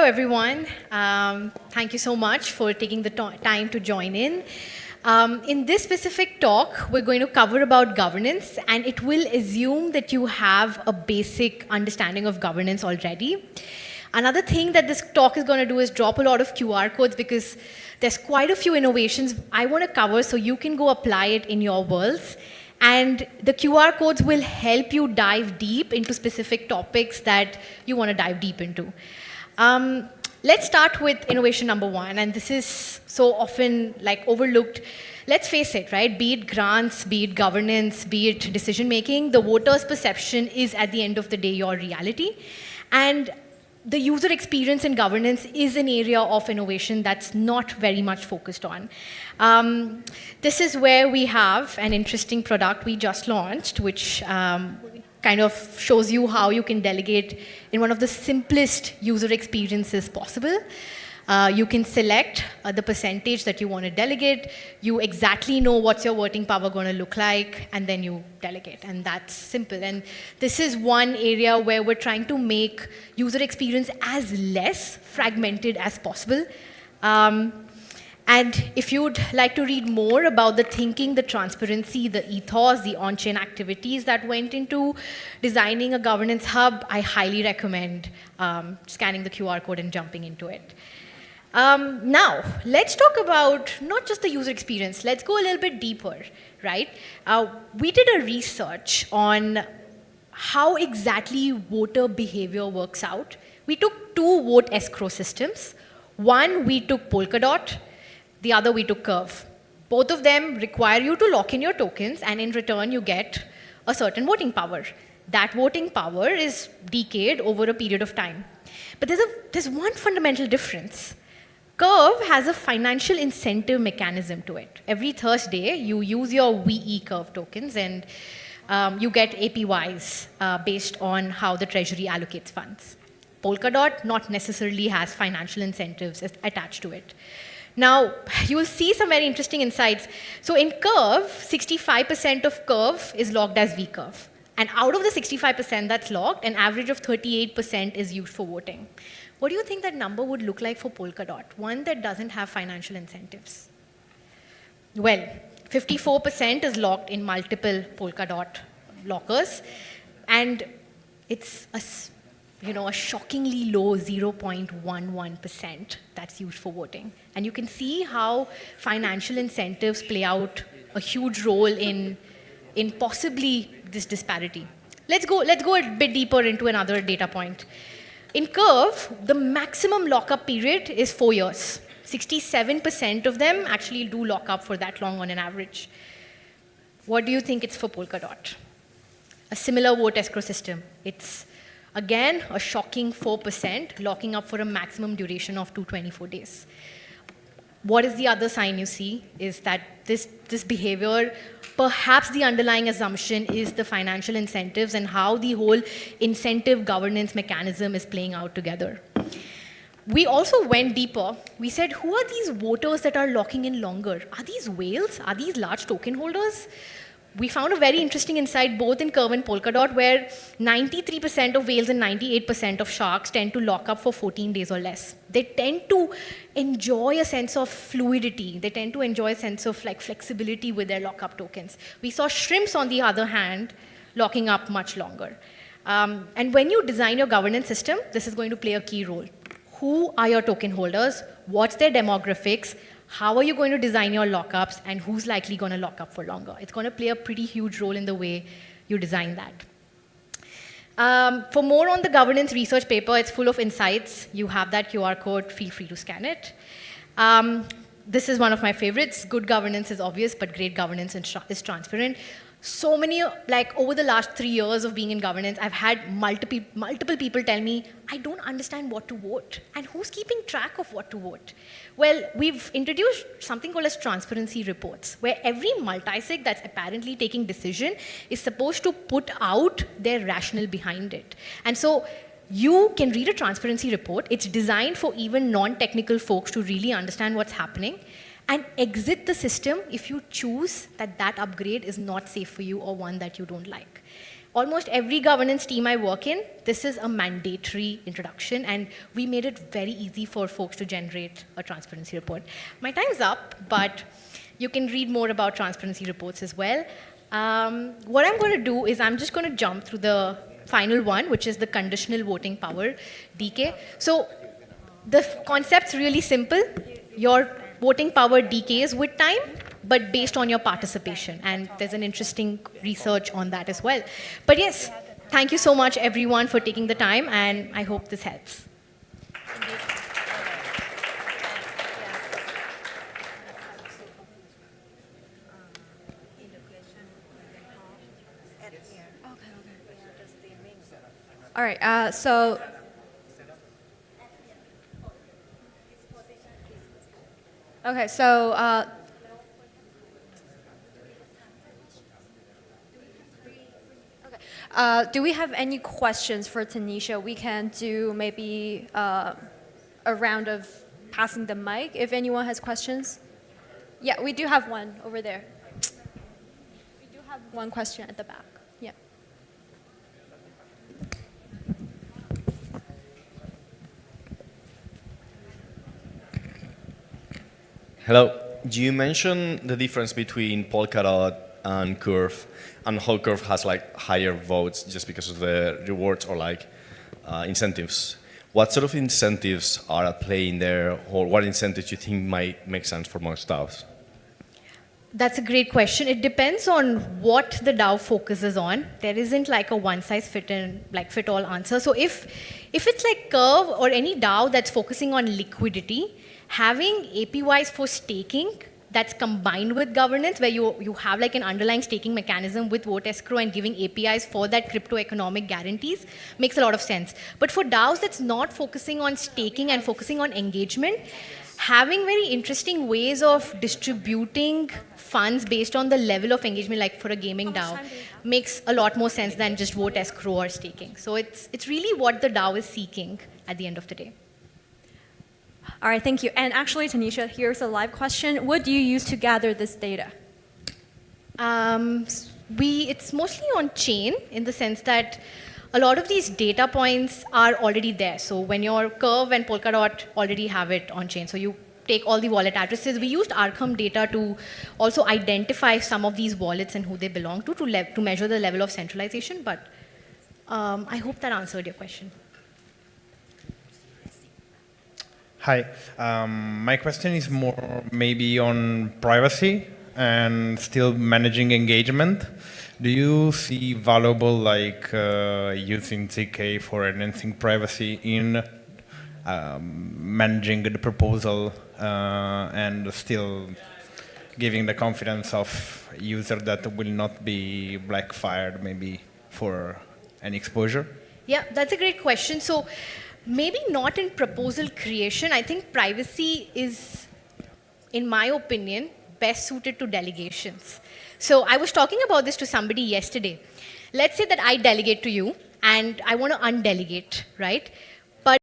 everyone. Thank you so much for taking the time to join in. In this specific talk, we're going to cover about governance, and it will assume that you have a basic understanding of governance already. Another thing that this talk is going to do is drop a lot of QR codes because there's quite a few innovations I want to cover so you can go apply it in your worlds. And the QR codes will help you dive deep into specific topics that you want to dive deep into. Let's start with innovation number one, and this is so often overlooked. Let's face it, right? Be it grants, be it governance, be it decision making, the voter's perception is at the end of the day your reality. And the user experience in governance is an area of innovation that's not very much focused on. This is where we have an interesting product we just launched, which kind of shows you how you can delegate in one of the simplest user experiences possible. You can select the percentage that you want to delegate. You exactly know what's your voting power going to look like, and then you delegate. And that's simple. And this is one area where we're trying to make user experience as less fragmented as possible. And if you'd like to read more about the thinking, the transparency, the ethos, the on-chain activities that went into designing a governance hub, I highly recommend scanning the QR code and jumping into it. Now, let's talk about not just the user experience. Let's go a little bit deeper, right? We did a research on how exactly voter behavior works out. We took two vote escrow systems. One, we took Polkadot. The other, we took Curve. Both of them require you to lock in your tokens, and in return, you get a certain voting power. That voting power is decayed over a period of time. But there's one fundamental difference. Curve has a financial incentive mechanism to it. Every Thursday, you use your VE Curve tokens, and you get APYs based on how the treasury allocates funds. Polkadot not necessarily has financial incentives attached to it. Now, you will see some very interesting insights. So in Curve, 65% of Curve is logged as V-Curve. And out of the 65% that's logged, an average of 38% is used for voting. What do you think that number would look like for Polkadot, one that doesn't have financial incentives? Well, 54% is locked in multiple Polkadot lockers, and it's a shockingly low 0.11% that's used for voting. And you can see how financial incentives play out a huge role in possibly this disparity. Let's go a bit deeper into another data point. In Curve, the maximum lockup period is 4 years. 67% of them actually do lock up for that long on an average. What do you think it's for Polkadot? A similar vote escrow system. It's again, a shocking 4%, locking up for a maximum duration of 224 days. What is the other sign you see is that this behavior, perhaps the underlying assumption is the financial incentives and how the whole incentive governance mechanism is playing out together. We also went deeper. We said, who are these voters that are locking in longer? Are these whales? Are these large token holders? We found a very interesting insight both in Curve and Polkadot, where 93% of whales and 98% of sharks tend to lock up for 14 days or less. They tend to enjoy a sense of fluidity. They tend to enjoy a sense of flexibility with their lockup tokens. We saw shrimps, on the other hand, locking up much longer. And when you design your governance system, this is going to play a key role. Who are your token holders? What's their demographics? How are you going to design your lockups, and who's likely going to lock up for longer? It's going to play a pretty huge role in the way you design that. For more on the governance research paper, it's full of insights. You have that QR code. Feel free to scan it. This is one of my favorites. Good governance is obvious, but great governance is transparent. So many, over the last 3 years of being in governance, I've had multiple people tell me, I don't understand what to vote, and who's keeping track of what to vote? Well, we've introduced something called as transparency reports, where every multisig that's apparently taking decision is supposed to put out their rationale behind it. And so you can read a transparency report. It's designed for even non-technical folks to really understand what's happening, and exit the system if you choose that upgrade is not safe for you or one that you don't like. almost every governance team I work in, this is a mandatory introduction, and we made it very easy for folks to generate a transparency report. My time's up, but you can read more about transparency reports as well. What I'm going to do is I'm just going to jump through the final one, which is the conditional voting power, DK. So the concept's really simple. Your voting power decays with time, but based on your participation. And there's an interesting research on that as well. But yes, thank you so much, everyone, for taking the time, and I hope this helps. All right, so okay, so do we have any questions for Tanisha? We can do maybe a round of passing the mic if anyone has questions. Yeah, we do have one over there. We do have one question at the back. Yeah. Hello. You mentioned the difference between Polkadot and Curve, and how Curve has like higher votes just because of the rewards or like incentives. What sort of incentives are at play in there, or what incentives you think might make sense for most DAOs? That's a great question. It depends on what the DAO focuses on. There isn't like a one-size-fit-all answer. So if it's like Curve or any DAO that's focusing on liquidity, having APYs for staking that's combined with governance, where you have like an underlying staking mechanism with vote escrow and giving APIs for that crypto economic guarantees, makes a lot of sense. But for DAOs that's not focusing on staking and focusing on engagement, having very interesting ways of distributing funds based on the level of engagement, like for a gaming DAO, makes a lot more sense than just vote escrow or staking. So it's really what the DAO is seeking at the end of the day. All right, thank you. And actually, Tanisha, here's a live question. What do you use to gather this data? It's mostly on chain, in the sense that a lot of these data points are already there. So when your Curve and Polkadot already have it on chain, so you take all the wallet addresses. We used Arkham data to also identify some of these wallets and who they belong to measure the level of centralization. But I hope that answered your question. Hi, my question is more maybe on privacy and still managing engagement. Do you see valuable like using ZK for enhancing privacy in managing the proposal and still giving the confidence of user that will not be blackfired maybe for any exposure? Yeah, that's a great question. So maybe not in proposal creation. I think privacy is, in my opinion, best suited to delegations. So I was talking about this to somebody yesterday. Let's say that I delegate to you and I want to undelegate, right?